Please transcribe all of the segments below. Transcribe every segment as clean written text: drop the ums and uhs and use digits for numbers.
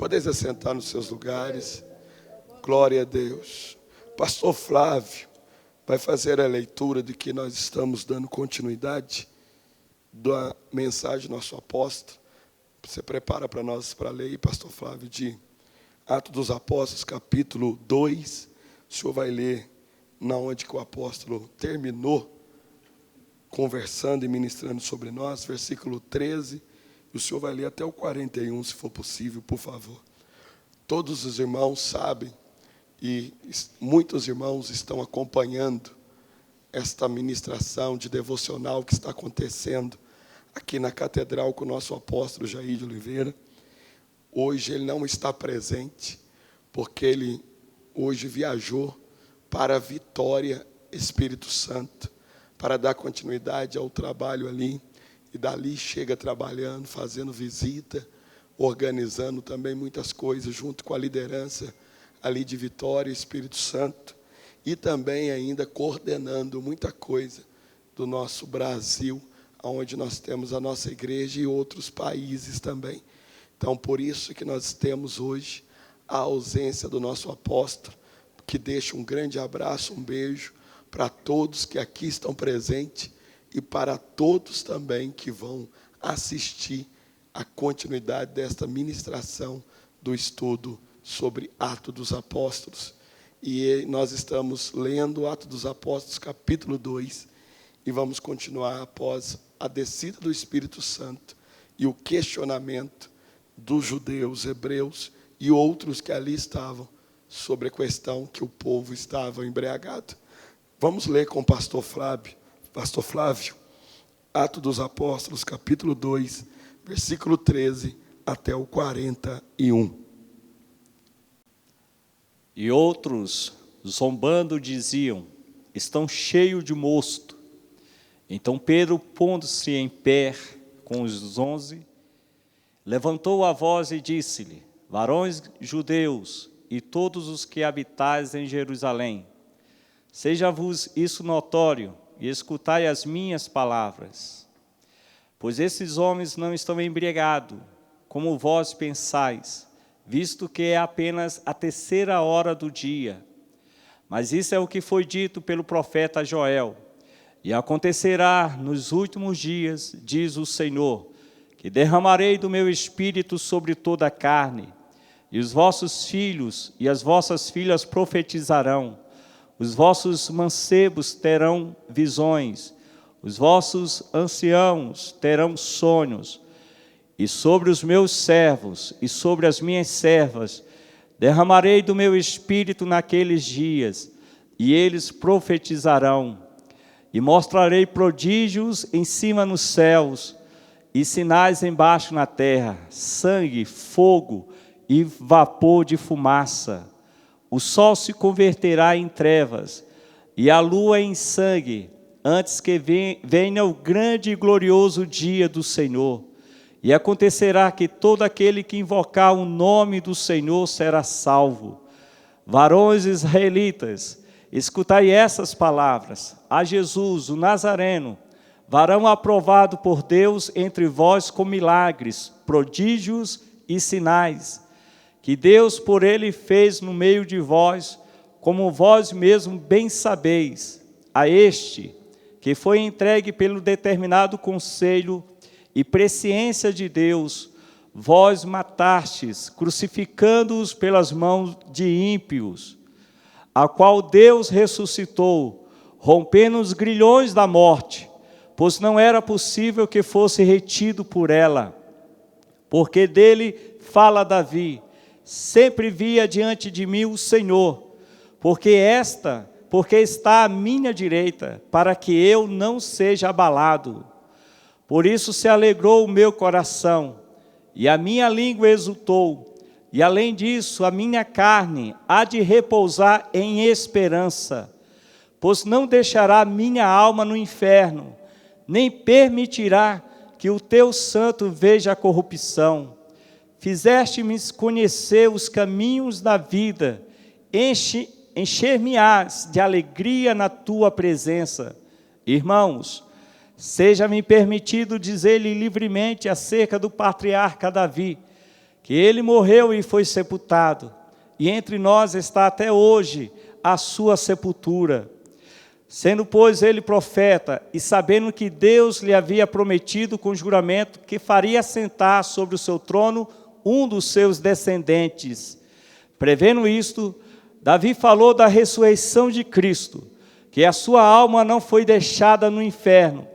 Podeis assentar nos seus lugares. Glória a Deus. Pastor Flávio vai fazer a leitura de que nós estamos dando continuidade da mensagem do nosso apóstolo. Você prepara para nós para ler, Pastor Flávio, de Atos dos Apóstolos, capítulo 2. O senhor vai ler na onde que o apóstolo terminou conversando e ministrando sobre nós, versículo 13. E o senhor vai ler até o 41, se for possível, por favor. Todos os irmãos sabem, e muitos irmãos estão acompanhando esta ministração de devocional que está acontecendo aqui na catedral com o nosso apóstolo Jair de Oliveira. Hoje ele não está presente, porque ele hoje viajou para Vitória, Espírito Santo, para dar continuidade ao trabalho ali. E dali chega trabalhando, fazendo visita, organizando também muitas coisas, junto com a liderança ali de Vitória, Espírito Santo, e também ainda coordenando muita coisa do nosso Brasil, onde nós temos a nossa igreja e outros países também. Então, por isso que nós temos hoje a ausência do nosso apóstolo, que deixa um grande abraço, um beijo para todos que aqui estão presentes e para todos também que vão assistir a continuidade desta ministração do estudo sobre Atos dos Apóstolos. E nós estamos lendo Atos dos Apóstolos, capítulo 2, e vamos continuar após a descida do Espírito Santo e o questionamento dos judeus, hebreus e outros que ali estavam sobre a questão que o povo estava embriagado. Vamos ler com o pastor Flávio, Atos dos Apóstolos, capítulo 2, versículo 13 até o 41. E outros, zombando, diziam: estão cheios de mosto. Então Pedro, pondo-se em pé com os 11, levantou a voz e disse-lhe: varões judeus e todos os que habitais em Jerusalém, seja-vos isso notório, e escutai as minhas palavras. Pois esses homens não estão embriagados, como vós pensais, visto que é apenas a 3ª hora do dia. Mas isso é o que foi dito pelo profeta Joel. E acontecerá nos últimos dias, diz o Senhor, que derramarei do meu espírito sobre toda a carne, e os vossos filhos e as vossas filhas profetizarão, os vossos mancebos terão visões, os vossos anciãos terão sonhos, e sobre os meus servos e sobre as minhas servas derramarei do meu espírito naqueles dias, e eles profetizarão, e mostrarei prodígios em cima nos céus, e sinais embaixo na terra, sangue, fogo e vapor de fumaça. O sol se converterá em trevas, e a lua em sangue, antes que venha o grande e glorioso dia do Senhor. E acontecerá que todo aquele que invocar o nome do Senhor será salvo. Varões israelitas, escutai essas palavras. A Jesus, o Nazareno, varão aprovado por Deus entre vós com milagres, prodígios e sinais, que Deus por ele fez no meio de vós, como vós mesmo bem sabeis. A este, que foi entregue pelo determinado conselho e presciência de Deus, vós matastes, crucificando-os pelas mãos de ímpios, a qual Deus ressuscitou, rompendo os grilhões da morte, pois não era possível que fosse retido por ela. Porque dele fala Davi: sempre via diante de mim o Senhor, porque está à minha direita, para que eu não seja abalado. Por isso se alegrou o meu coração, e a minha língua exultou, e além disso a minha carne há de repousar em esperança, pois não deixará minha alma no inferno, nem permitirá que o teu santo veja a corrupção. Fizeste-me conhecer os caminhos da vida, encher-me-ás de alegria na tua presença. Irmãos, seja-me permitido dizer-lhe livremente acerca do patriarca Davi, que ele morreu e foi sepultado, e entre nós está até hoje a sua sepultura. Sendo, pois, ele profeta, e sabendo que Deus lhe havia prometido com juramento que faria assentar sobre o seu trono um dos seus descendentes. Prevendo isto, Davi falou da ressurreição de Cristo, que a sua alma não foi deixada no inferno,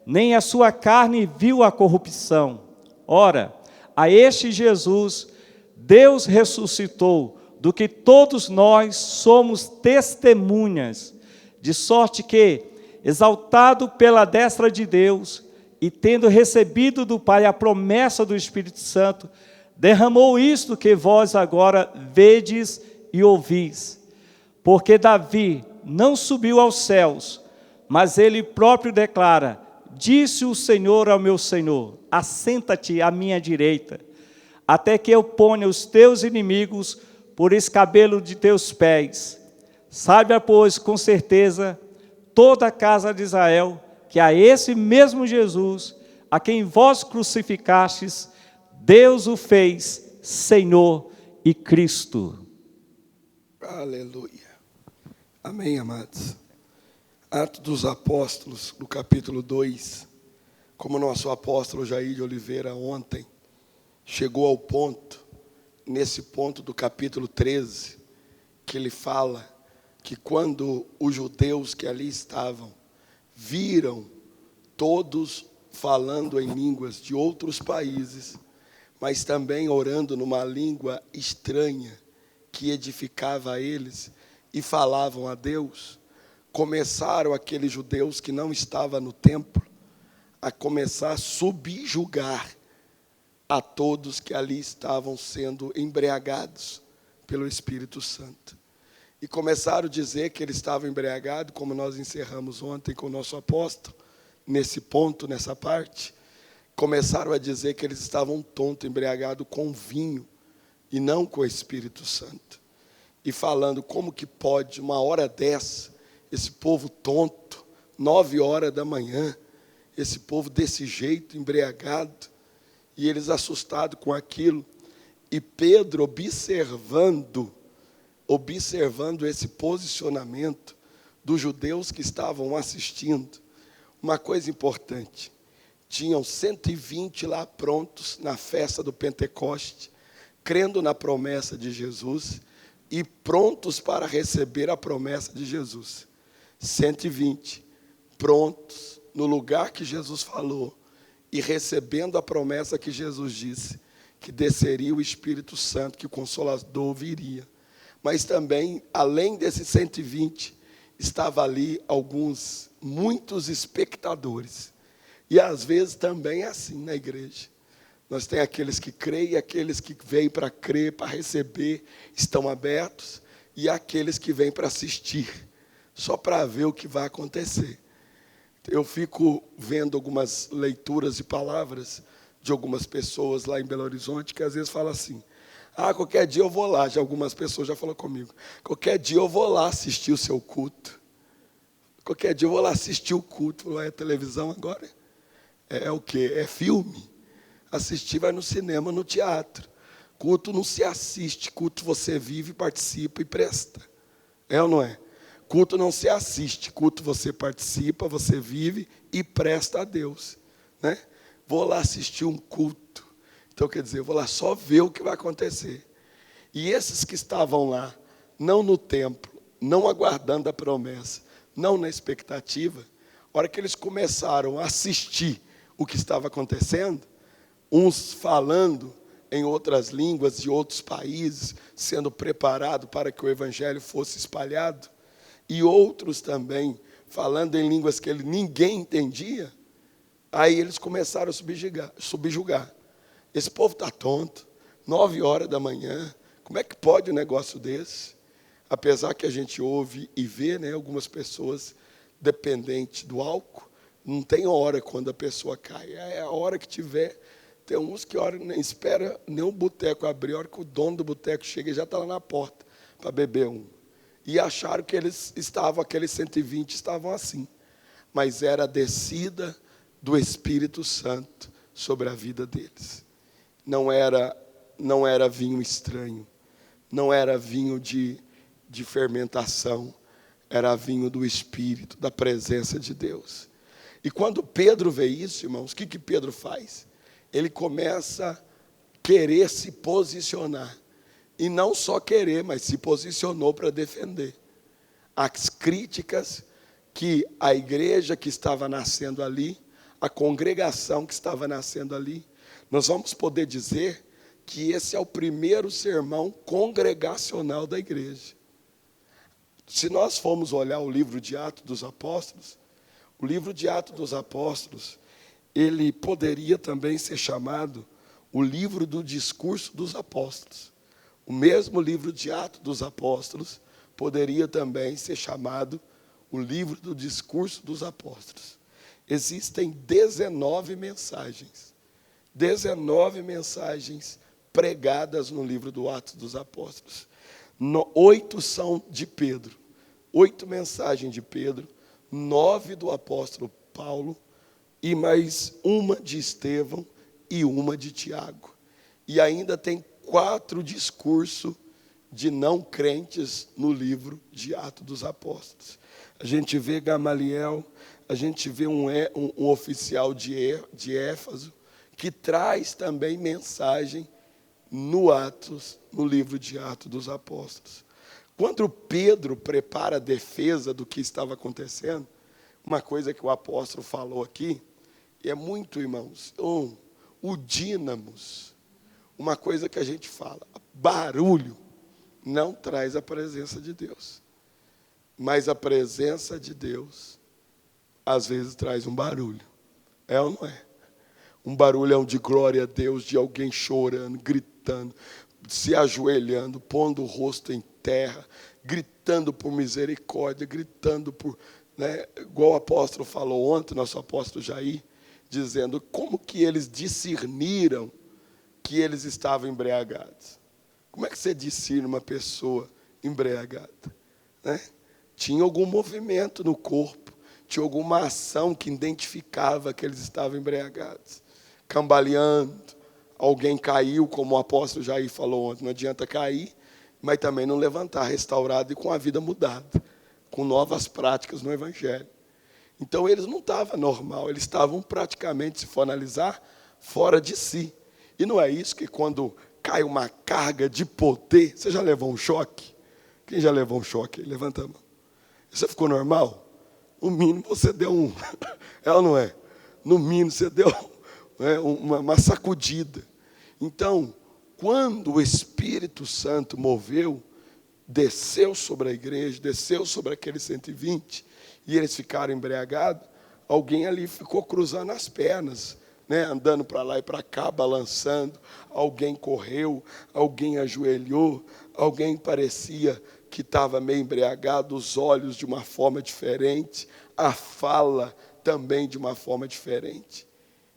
nem a sua carne viu a corrupção. Ora, a este Jesus, Deus ressuscitou, do que todos nós somos testemunhas, de sorte que, exaltado pela destra de Deus, e tendo recebido do Pai a promessa do Espírito Santo, derramou isto que vós agora vedes e ouvis. Porque Davi não subiu aos céus, mas ele próprio declara: disse o Senhor ao meu Senhor, assenta-te à minha direita, até que eu ponha os teus inimigos por escabelo de teus pés. Saiba, pois, com certeza, toda a casa de Israel, que a esse mesmo Jesus, a quem vós crucificastes, Deus o fez Senhor e Cristo. Aleluia. Amém, amados. Atos dos Apóstolos, no capítulo 2, como nosso apóstolo Jair de Oliveira ontem chegou ao ponto, nesse ponto do capítulo 13, que ele fala que quando os judeus que ali estavam viram todos falando em línguas de outros países, mas também orando numa língua estranha que edificava a eles e falavam a Deus, começaram aqueles judeus que não estavam no templo a começar a subjugar a todos que ali estavam sendo embriagados pelo Espírito Santo. E começaram a dizer que eles estavam embriagados, como nós encerramos ontem com o nosso apóstolo, nesse ponto, nessa parte. Começaram a dizer que eles estavam tontos, embriagados com vinho, e não com o Espírito Santo. E falando como que pode, uma hora dessa, esse povo tonto, 9 horas da manhã, esse povo desse jeito, embriagado, e eles assustados com aquilo. E Pedro, observando esse posicionamento dos judeus que estavam assistindo, uma coisa importante, tinham 120 lá prontos na festa do Pentecoste, crendo na promessa de Jesus e prontos para receber a promessa de Jesus. 120 prontos no lugar que Jesus falou e recebendo a promessa que Jesus disse, que desceria o Espírito Santo, que o Consolador viria. Mas também, além desses 120, estava ali muitos espectadores. E às vezes também é assim na igreja. Nós temos aqueles que creem e aqueles que vêm para crer, para receber, estão abertos. E aqueles que vêm para assistir, só para ver o que vai acontecer. Eu fico vendo algumas leituras e palavras de algumas pessoas lá em Belo Horizonte, que às vezes falam assim: qualquer dia eu vou lá. Já algumas pessoas já falaram comigo: qualquer dia eu vou lá assistir o seu culto. Qualquer dia eu vou lá assistir o culto. É televisão agora? É o quê? É filme? Assistir vai no cinema, no teatro. Culto não se assiste, culto você vive, participa e presta. É ou não é? Culto não se assiste, culto você participa, você vive e presta a Deus, né? Vou lá assistir um culto. Então, quer dizer, eu vou lá só ver o que vai acontecer. E esses que estavam lá, não no templo, não aguardando a promessa, não na expectativa, a hora que eles começaram a assistir o que estava acontecendo, uns falando em outras línguas de outros países, sendo preparado para que o evangelho fosse espalhado, e outros também falando em línguas que ninguém entendia, aí eles começaram a subjugar. Esse povo está tonto, 9 horas da manhã, como é que pode um negócio desse? Apesar que a gente ouve e vê, né, algumas pessoas dependentes do álcool, não tem hora quando a pessoa cai, é a hora que tiver. Tem uns que nem espera nem o boteco abrir, a hora que o dono do boteco chega e já está lá na porta para beber um. E acharam que aqueles 120 estavam assim. Mas era a descida do Espírito Santo sobre a vida deles. Não era não era vinho estranho, não era vinho de fermentação, era vinho do Espírito, da presença de Deus. E quando Pedro vê isso, irmãos, o que Pedro faz? Ele começa a querer se posicionar. E não só querer, mas se posicionou para defender as críticas que a igreja que estava nascendo ali, a congregação que estava nascendo ali. Nós vamos poder dizer que esse é o primeiro sermão congregacional da igreja. Se nós formos olhar o livro de Atos dos Apóstolos, o livro de Atos dos Apóstolos, ele poderia também ser chamado o livro do discurso dos apóstolos. O mesmo livro de Atos dos Apóstolos poderia também ser chamado o livro do discurso dos apóstolos. Existem 19 mensagens pregadas no livro do Atos dos Apóstolos. 8 são de Pedro, 8 mensagens de Pedro, 9 do apóstolo Paulo, e mais uma de Estevão e uma de Tiago. E ainda tem 4 discursos de não crentes no livro de Atos dos Apóstolos. A gente vê Gamaliel, a gente vê um oficial de Éfeso, que traz também mensagem no livro de Atos dos Apóstolos. Quando Pedro prepara a defesa do que estava acontecendo, uma coisa que o apóstolo falou aqui, e é muito, irmãos, o dínamos, uma coisa que a gente fala, barulho não traz a presença de Deus. Mas a presença de Deus, às vezes, traz um barulho. É ou não é? Um barulhão de glória a Deus, de alguém chorando, gritando, se ajoelhando, pondo o rosto em terra, gritando por misericórdia, gritando por... Né, igual o apóstolo falou ontem, nosso apóstolo Jair, dizendo como que eles discerniram que eles estavam embriagados. Como é que você discerne uma pessoa embriagada? Né? Tinha algum movimento no corpo, tinha alguma ação que identificava que eles estavam embriagados. Cambaleando, alguém caiu, como o apóstolo Jair falou ontem, não adianta cair, mas também não levantar, restaurado e com a vida mudada, com novas práticas no Evangelho. Então eles não estavam normal, eles estavam praticamente, se for analisar, fora de si. E não é isso que quando cai uma carga de poder, você já levou um choque? Quem já levou um choque? Levanta a mão. Você ficou normal? No mínimo você deu um... É ou não é? No mínimo você deu uma sacudida. Então, quando o Espírito Santo moveu, desceu sobre a igreja, desceu sobre aqueles 120, e eles ficaram embriagados, alguém ali ficou cruzando as pernas, né, andando para lá e para cá, balançando. Alguém correu, alguém ajoelhou, alguém parecia que estava meio embriagado, os olhos de uma forma diferente, a fala também de uma forma diferente.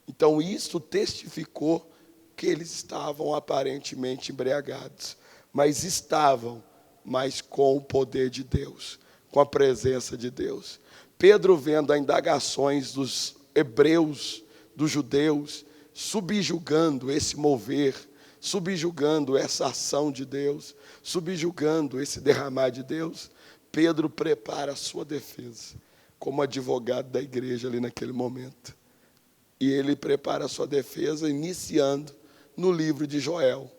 Então isso testificou que eles estavam aparentemente embriagados, mas com o poder de Deus, com a presença de Deus. Pedro, vendo as indagações dos hebreus, dos judeus, subjugando esse mover, subjugando essa ação de Deus, subjugando esse derramar de Deus, Pedro prepara a sua defesa como advogado da igreja ali naquele momento. E ele prepara a sua defesa iniciando no livro de Joel.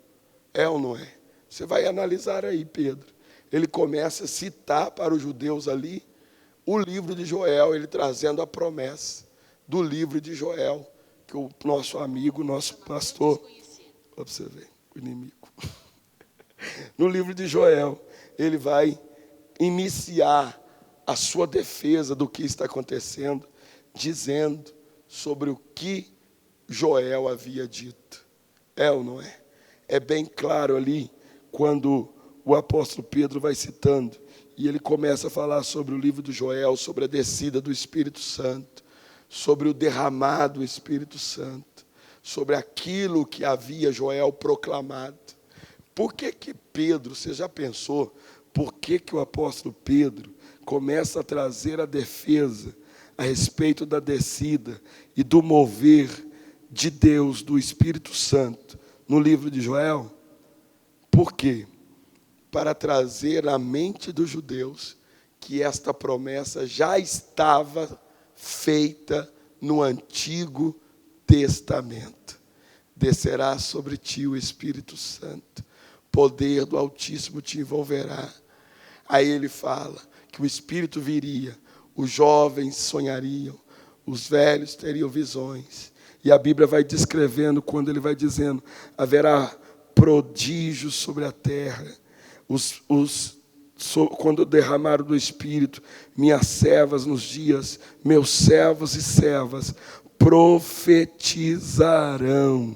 É ou não é? Você vai analisar aí, Pedro. Ele começa a citar para os judeus ali o livro de Joel, ele trazendo a promessa do livro de Joel, que o nosso amigo, nosso pastor... Para você ver, o inimigo. No livro de Joel, ele vai iniciar a sua defesa do que está acontecendo, dizendo sobre o que Joel havia dito. É ou não é? É bem claro ali, quando o apóstolo Pedro vai citando, e ele começa a falar sobre o livro de Joel, sobre a descida do Espírito Santo, sobre o derramar do Espírito Santo, sobre aquilo que havia Joel proclamado. Por que Pedro, você já pensou, por que o apóstolo Pedro começa a trazer a defesa a respeito da descida e do mover de Deus, do Espírito Santo, no livro de Joel. Por quê? Para trazer à mente dos judeus que esta promessa já estava feita no Antigo Testamento. Descerá sobre ti o Espírito Santo, poder do Altíssimo te envolverá. Aí ele fala que o Espírito viria, os jovens sonhariam, os velhos teriam visões. E a Bíblia vai descrevendo, quando ele vai dizendo, haverá prodígios sobre a terra. Quando derramaram do Espírito, minhas servas nos dias, meus servos e servas profetizarão.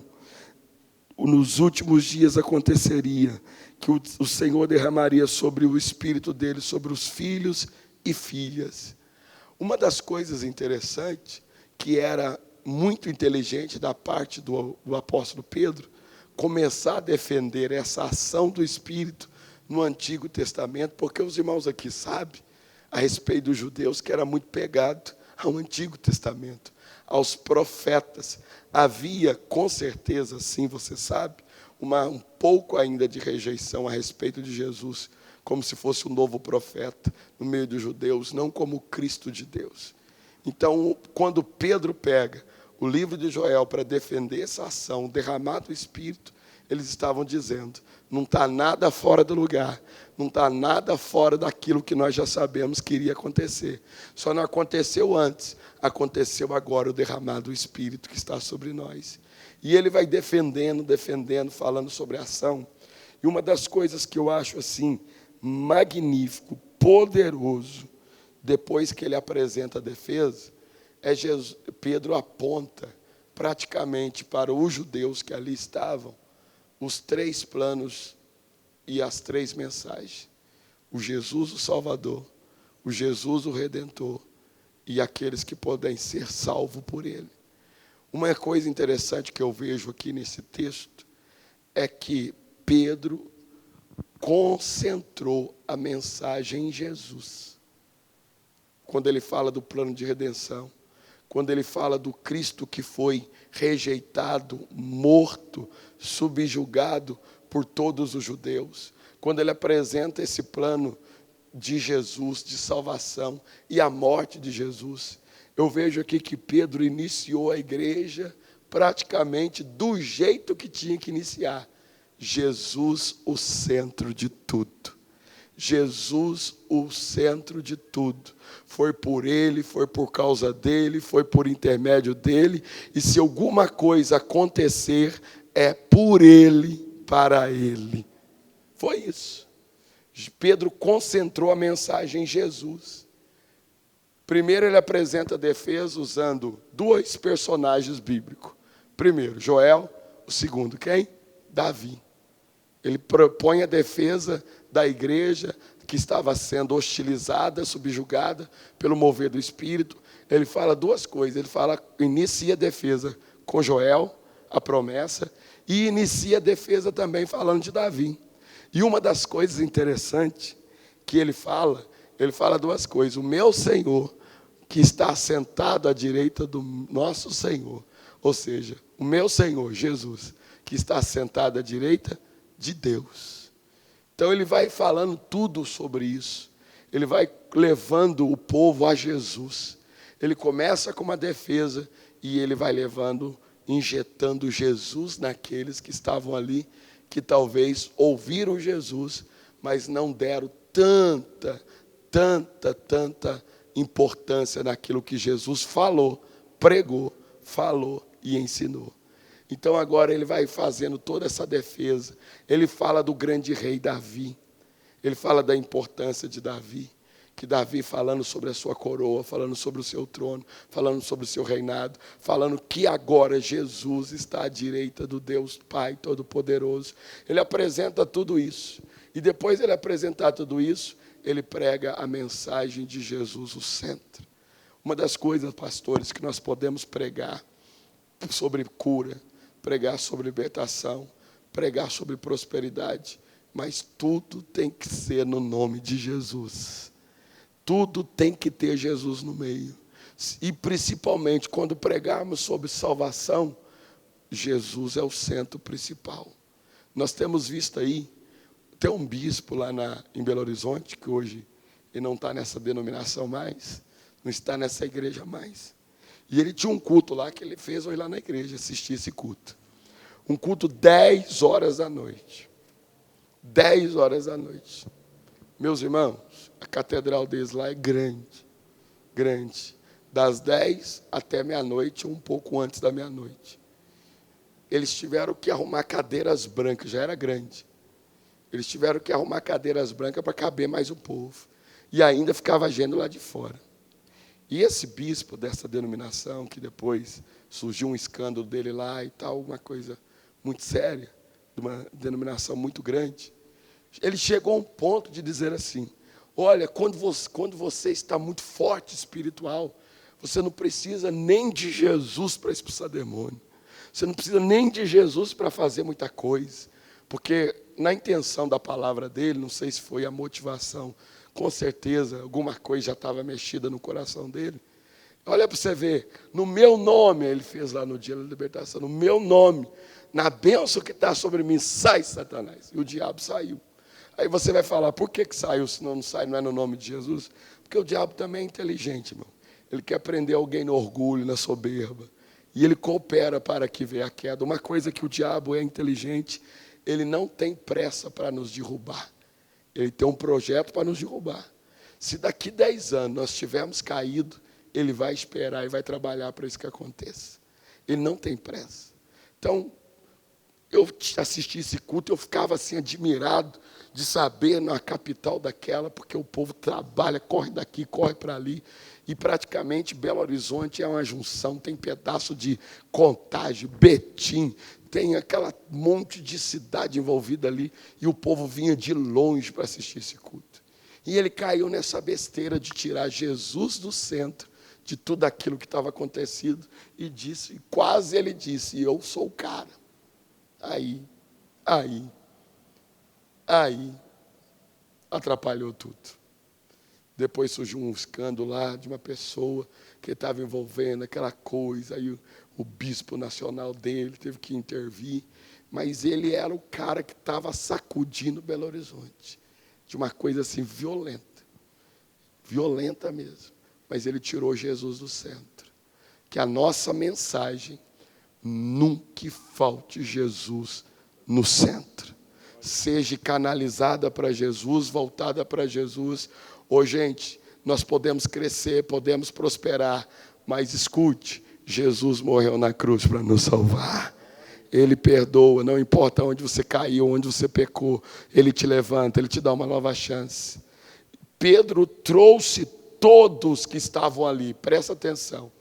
Nos últimos dias aconteceria que o Senhor derramaria sobre o Espírito dele, sobre os filhos e filhas. Uma das coisas interessantes, que era muito inteligente da parte do apóstolo Pedro, começar a defender essa ação do Espírito no Antigo Testamento, porque os irmãos aqui sabem, a respeito dos judeus, que era muito pegado ao Antigo Testamento, aos profetas. Havia, com certeza, sim, você sabe, um pouco ainda de rejeição a respeito de Jesus, como se fosse um novo profeta no meio dos judeus, não como o Cristo de Deus. Então, quando Pedro pega o livro de Joel para defender essa ação, derramar do Espírito, eles estavam dizendo, não está nada fora do lugar, não está nada fora daquilo que nós já sabemos que iria acontecer. Só não aconteceu antes, aconteceu agora o derramar do Espírito que está sobre nós. E ele vai defendendo, falando sobre a ação. E uma das coisas que eu acho assim, magnífico, poderoso, depois que ele apresenta a defesa, Pedro aponta praticamente para os judeus que ali estavam, os 3 planos e as 3 mensagens. O Jesus, o Salvador, o Jesus, o Redentor, e aqueles que podem ser salvos por ele. Uma coisa interessante que eu vejo aqui nesse texto é que Pedro concentrou a mensagem em Jesus. Quando ele fala do plano de redenção, quando ele fala do Cristo que foi rejeitado, morto, subjugado por todos os judeus, quando ele apresenta esse plano de Jesus, de salvação e a morte de Jesus, eu vejo aqui que Pedro iniciou a igreja praticamente do jeito que tinha que iniciar. Jesus, o centro de tudo. Jesus, o centro de tudo. Foi por ele, foi por causa dele, foi por intermédio dele. E se alguma coisa acontecer, é por ele, para ele. Foi isso. Pedro concentrou a mensagem em Jesus. Primeiro ele apresenta a defesa usando 2 personagens bíblicos. Primeiro, Joel. O segundo, quem? Davi. Ele propõe a defesa da igreja que estava sendo hostilizada, subjugada pelo mover do Espírito. Ele fala 2 coisas. Ele inicia a defesa com Joel, a promessa, e inicia a defesa também falando de Davi. E uma das coisas interessantes que ele fala 2 coisas. O meu Senhor, que está sentado à direita do nosso Senhor. Ou seja, o meu Senhor, Jesus, que está sentado à direita de Deus. Então ele vai falando tudo sobre isso. Ele vai levando o povo a Jesus. Ele começa com uma defesa e ele vai levando, injetando Jesus naqueles que estavam ali, que talvez ouviram Jesus, mas não deram tanta importância naquilo que Jesus falou, pregou, falou e ensinou. Então agora ele vai fazendo toda essa defesa. Ele fala do grande rei Davi. Ele fala da importância de Davi. Que Davi falando sobre a sua coroa, falando sobre o seu trono, falando sobre o seu reinado, falando que agora Jesus está à direita do Deus Pai Todo-Poderoso. Ele apresenta tudo isso. E depois de ele apresentar tudo isso, ele prega a mensagem de Jesus, o centro. Uma das coisas, pastores, que nós podemos pregar sobre cura, pregar sobre libertação, pregar sobre prosperidade, mas tudo tem que ser no nome de Jesus. Tudo tem que ter Jesus no meio. E principalmente quando pregarmos sobre salvação, Jesus é o centro principal. Nós temos visto aí, tem um bispo lá em Belo Horizonte, que hoje ele não está nessa denominação mais, não está nessa igreja mais. E ele tinha um culto lá que ele fez hoje lá na igreja, assistir esse culto. Um culto 10 horas da noite. 10 horas da noite. Meus irmãos, a catedral deles lá é grande, grande. Das 10 até meia-noite, um pouco antes da meia-noite. Eles tiveram que arrumar cadeiras brancas, já era grande. Eles tiveram que arrumar cadeiras brancas para caber mais o povo. E ainda ficava gente lá de fora. E esse bispo dessa denominação, que depois surgiu um escândalo dele lá e tal, uma coisa muito séria, de uma denominação muito grande, ele chegou a um ponto de dizer assim, olha, quando você está muito forte espiritual, você não precisa nem de Jesus para expulsar demônio. Você não precisa nem de Jesus para fazer muita coisa. Porque na intenção da palavra dele, não sei se foi a motivação, com certeza alguma coisa já estava mexida no coração dele. Olha para você ver, no meu nome, ele fez lá no dia da libertação, no meu nome, na bênção que está sobre mim, sai Satanás. E o diabo saiu. Aí você vai falar, por que saiu, senão não sai, não é no nome de Jesus? Porque o diabo também é inteligente, irmão. Ele quer prender alguém no orgulho, na soberba. E ele coopera para que venha a queda. Uma coisa que o diabo é inteligente, ele não tem pressa para nos derrubar. Ele tem um projeto para nos derrubar. Se daqui 10 anos nós tivermos caído, ele vai esperar e vai trabalhar para isso que aconteça. Ele não tem pressa. Então, eu assisti esse culto, eu ficava assim admirado de saber na capital daquela, porque o povo trabalha, corre daqui, corre para ali, e praticamente Belo Horizonte é uma junção, tem pedaço de Contagem, Betim, tem aquela monte de cidade envolvida ali, e o povo vinha de longe para assistir esse culto. E ele caiu nessa besteira de tirar Jesus do centro de tudo aquilo que estava acontecendo, e disse, quase ele disse, eu sou o cara. Aí, atrapalhou tudo. Depois surgiu um escândalo lá de uma pessoa que estava envolvendo aquela coisa, aí o bispo nacional dele teve que intervir, mas ele era o cara que estava sacudindo Belo Horizonte, de uma coisa assim violenta mesmo, mas ele tirou Jesus do centro. Que a nossa mensagem nunca falte Jesus no centro. Seja canalizada para Jesus, voltada para Jesus. Ô, gente, nós podemos crescer, podemos prosperar, mas escute, Jesus morreu na cruz para nos salvar. Ele perdoa, não importa onde você caiu, onde você pecou, Ele te levanta, Ele te dá uma nova chance. Pedro trouxe todos que estavam ali, presta atenção,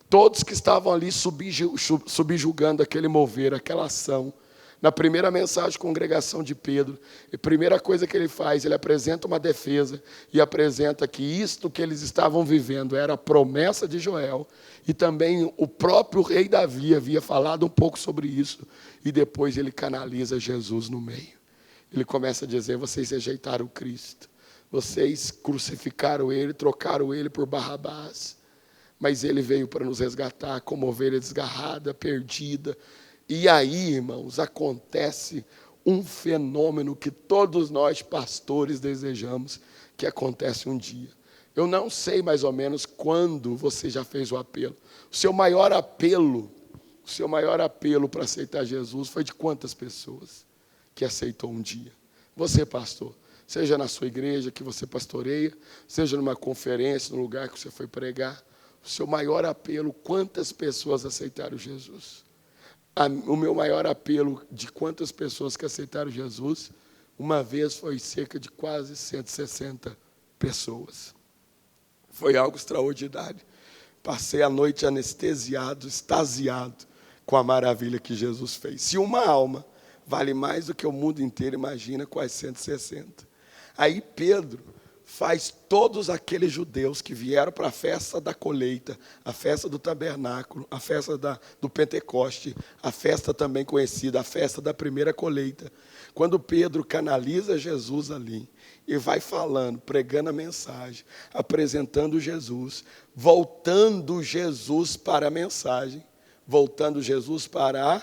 todos que estavam ali subjugando aquele mover, aquela ação. Na primeira mensagem, congregação de Pedro, a primeira coisa que ele faz, ele apresenta uma defesa e apresenta que isto que eles estavam vivendo era a promessa de Joel, e também o próprio rei Davi havia falado um pouco sobre isso, e depois ele canaliza Jesus no meio. Ele começa a dizer, vocês rejeitaram o Cristo, vocês crucificaram ele, trocaram ele por Barrabás, mas ele veio para nos resgatar como ovelha desgarrada, perdida. E aí, irmãos, acontece um fenômeno que todos nós pastores desejamos que acontece um dia. Eu não sei mais ou menos quando você já fez o apelo. O seu maior apelo para aceitar Jesus foi de quantas pessoas que aceitou um dia? Você, pastor, seja na sua igreja que você pastoreia, seja numa conferência, no lugar que você foi pregar, o seu maior apelo, quantas pessoas aceitaram Jesus? O meu maior apelo de quantas pessoas que aceitaram Jesus, uma vez foi cerca de quase 160 pessoas. Foi algo extraordinário. Passei a noite anestesiado, extasiado com a maravilha que Jesus fez. Se uma alma vale mais do que o mundo inteiro, imagina quais 160. Aí Pedro faz todos aqueles judeus que vieram para a festa da colheita, a festa do tabernáculo, a festa do Pentecoste, a festa também conhecida, a festa da primeira colheita. Quando Pedro canaliza Jesus ali, e vai falando, pregando a mensagem, apresentando Jesus, voltando Jesus para a mensagem, voltando Jesus para a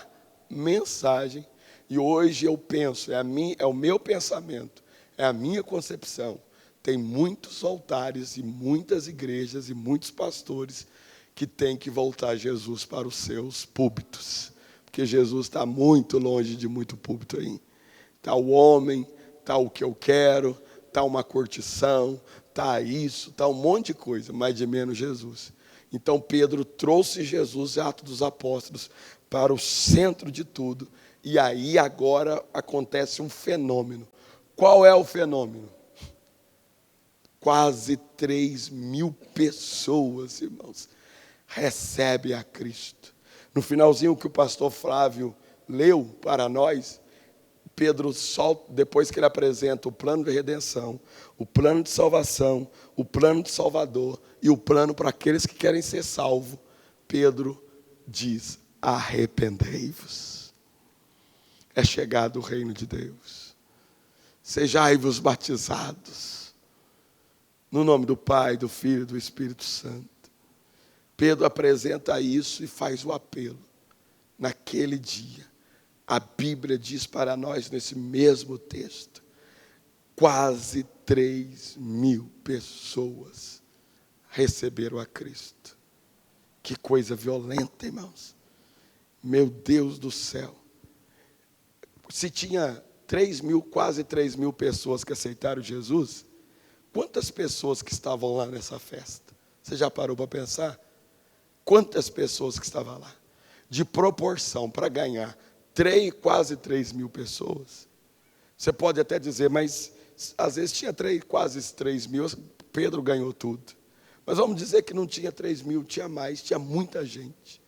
mensagem, e hoje eu penso, é o meu pensamento, é a minha concepção. Tem muitos altares e muitas igrejas e muitos pastores que têm que voltar Jesus para os seus púlpitos, porque Jesus está muito longe de muito púlpito aí. Está o homem, está o que eu quero, está uma curtição, está isso, está um monte de coisa, mas de menos Jesus. Então Pedro trouxe Jesus, Atos dos Apóstolos, para o centro de tudo. E aí agora acontece um fenômeno. Qual é o fenômeno? Quase 3.000 pessoas, irmãos, recebem a Cristo. No finalzinho que o pastor Flávio leu para nós, Pedro, depois que ele apresenta o plano de redenção, o plano de salvação, o plano de Salvador e o plano para aqueles que querem ser salvos, Pedro diz: arrependei-vos. É chegado o reino de Deus. Sejai-vos batizados, no nome do Pai, do Filho e do Espírito Santo. Pedro apresenta isso e faz o apelo. Naquele dia, a Bíblia diz para nós, nesse mesmo texto, quase 3.000 pessoas receberam a Cristo. Que coisa violenta, irmãos. Meu Deus do céu. Se tinha 3.000, quase 3.000 pessoas que aceitaram Jesus, quantas pessoas que estavam lá nessa festa? Você já parou para pensar? Quantas pessoas que estavam lá? De proporção para ganhar quase 3.000 pessoas. Você pode até dizer, mas às vezes tinha quase 3.000, Pedro ganhou tudo. Mas vamos dizer que não tinha 3.000, tinha mais, tinha muita gente.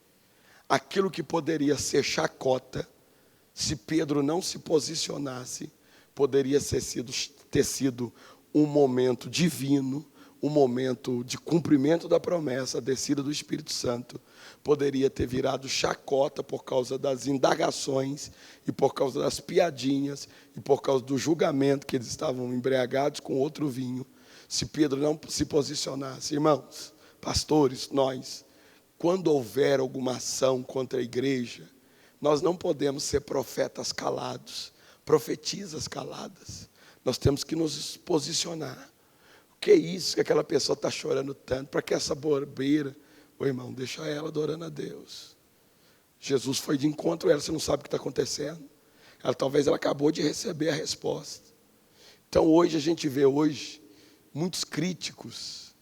Aquilo que poderia ser chacota, se Pedro não se posicionasse, poderia ter sido um momento divino, um momento de cumprimento da promessa, a descida do Espírito Santo, poderia ter virado chacota por causa das indagações e por causa das piadinhas e por causa do julgamento que eles estavam embriagados com outro vinho, se Pedro não se posicionasse. Irmãos, pastores, nós, quando houver alguma ação contra a igreja, nós não podemos ser profetas calados, profetisas caladas. Nós temos que nos posicionar. O que é isso que aquela pessoa está chorando tanto? Para que essa bobeira? Ô irmão, deixa ela adorando a Deus. Jesus foi de encontro a ela, você não sabe o que está acontecendo. Talvez ela acabou de receber a resposta. Então hoje a gente vê muitos críticos,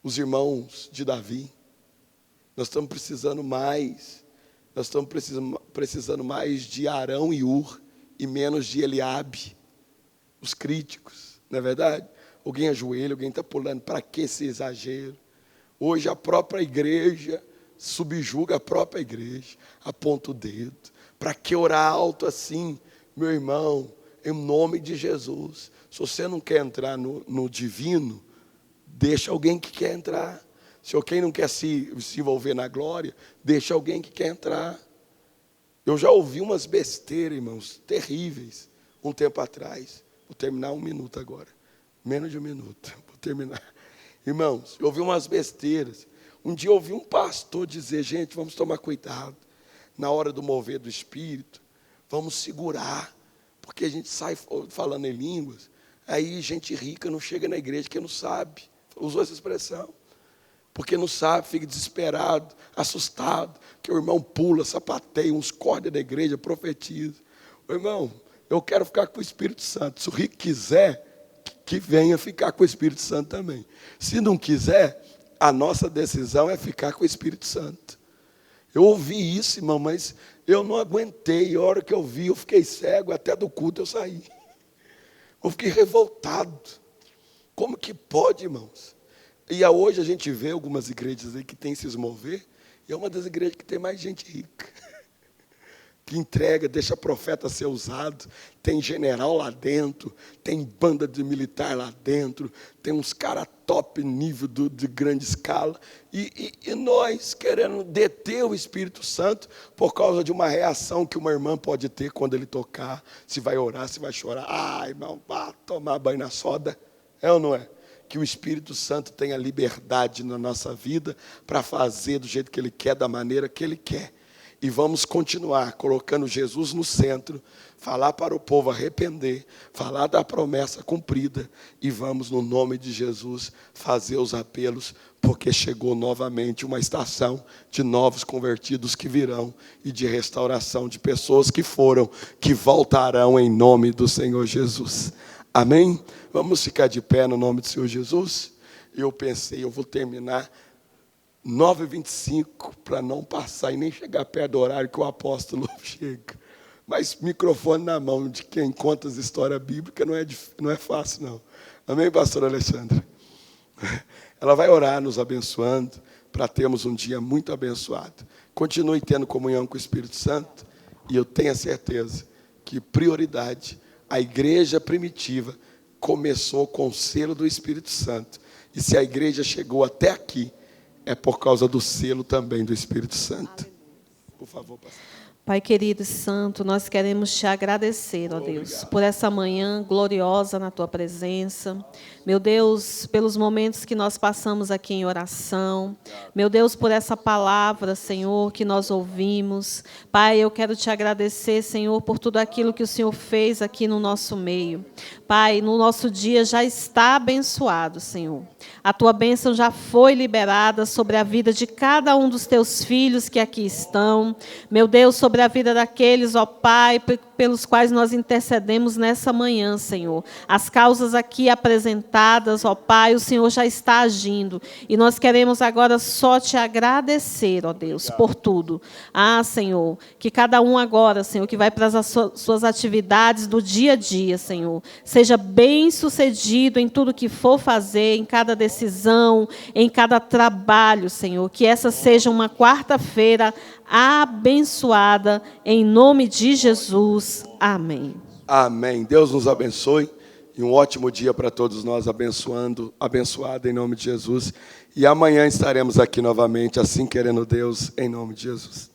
os irmãos de Davi. Nós estamos precisando mais. Nós estamos precisando mais de Arão e Ur e menos de Eliabe. Os críticos, não é verdade? Alguém ajoelha, alguém está pulando. Para que esse exagero? Hoje a própria igreja subjuga a própria igreja, aponta o dedo. Para que orar alto assim, meu irmão, em nome de Jesus? Se você não quer entrar no divino, deixa alguém que quer entrar. Se alguém não quer se envolver na glória, deixa alguém que quer entrar. Eu já ouvi umas besteiras, irmãos, terríveis, um tempo atrás. Vou terminar 1 minuto agora. Menos de 1 minuto, vou terminar. Irmãos, eu ouvi umas besteiras. Um dia eu ouvi um pastor dizer, gente, vamos tomar cuidado. Na hora do mover do Espírito, vamos segurar. Porque a gente sai falando em línguas, aí gente rica não chega na igreja porque não sabe. Usou essa expressão. Porque não sabe, fica desesperado, assustado, que o irmão pula, sapateia, uns corda da igreja, profetiza. O irmão, eu quero ficar com o Espírito Santo. Se o rico quiser, que venha ficar com o Espírito Santo também. Se não quiser, a nossa decisão é ficar com o Espírito Santo. Eu ouvi isso, irmão, mas eu não aguentei. A hora que eu vi, eu fiquei cego, até do culto eu saí. Eu fiquei revoltado. Como que pode, irmãos? E hoje a gente vê algumas igrejas aí que tem se mover, e é uma das igrejas que tem mais gente rica. Que entrega, deixa profeta ser usado, tem general lá dentro, tem banda de militar lá dentro, tem uns caras top nível de grande escala, e nós querendo deter o Espírito Santo por causa de uma reação que uma irmã pode ter quando ele tocar, se vai orar, se vai chorar. Ah, irmão, vá tomar banho na soda, é ou não é? Que o Espírito Santo tenha liberdade na nossa vida para fazer do jeito que Ele quer, da maneira que Ele quer. E vamos continuar colocando Jesus no centro, falar para o povo arrepender, falar da promessa cumprida. E vamos, no nome de Jesus, fazer os apelos, porque chegou novamente uma estação de novos convertidos que virão e de restauração de pessoas que foram, que voltarão em nome do Senhor Jesus. Amém? Vamos ficar de pé no nome do Senhor Jesus? Eu pensei, eu vou terminar 9h25 para não passar e nem chegar perto do horário que o apóstolo chega. Mas microfone na mão de quem conta as histórias bíblicas não é fácil, não. Amém, pastora Alexandra? Ela vai orar nos abençoando para termos um dia muito abençoado. Continue tendo comunhão com o Espírito Santo e eu tenho a certeza que prioridade, a igreja primitiva começou com o selo do Espírito Santo. E se a igreja chegou até aqui, é por causa do selo também do Espírito Santo. Por favor, pastor. Pai querido e santo, nós queremos te agradecer, ó Deus, por essa manhã gloriosa na tua presença. Meu Deus, pelos momentos que nós passamos aqui em oração. Meu Deus, por essa palavra, Senhor, que nós ouvimos. Pai, eu quero te agradecer, Senhor, por tudo aquilo que o Senhor fez aqui no nosso meio. Pai, no nosso dia já está abençoado, Senhor. A tua bênção já foi liberada sobre a vida de cada um dos teus filhos que aqui estão. Meu Deus, sobre a vida daqueles, ó Pai, pelos quais nós intercedemos nessa manhã, Senhor. As causas aqui apresentadas, ó Pai, o Senhor já está agindo. E nós queremos agora só te agradecer, ó Deus, por tudo. Ah, Senhor, que cada um agora, Senhor, que vai para as suas atividades do dia a dia, Senhor, seja bem sucedido em tudo que for fazer, em cada decisão, em cada trabalho, Senhor. Que essa seja uma quarta-feira abençoada, em nome de Jesus. Amém. Amém. Deus nos abençoe e um ótimo dia para todos nós, abençoado em nome de Jesus. E amanhã estaremos aqui novamente, assim querendo Deus, em nome de Jesus.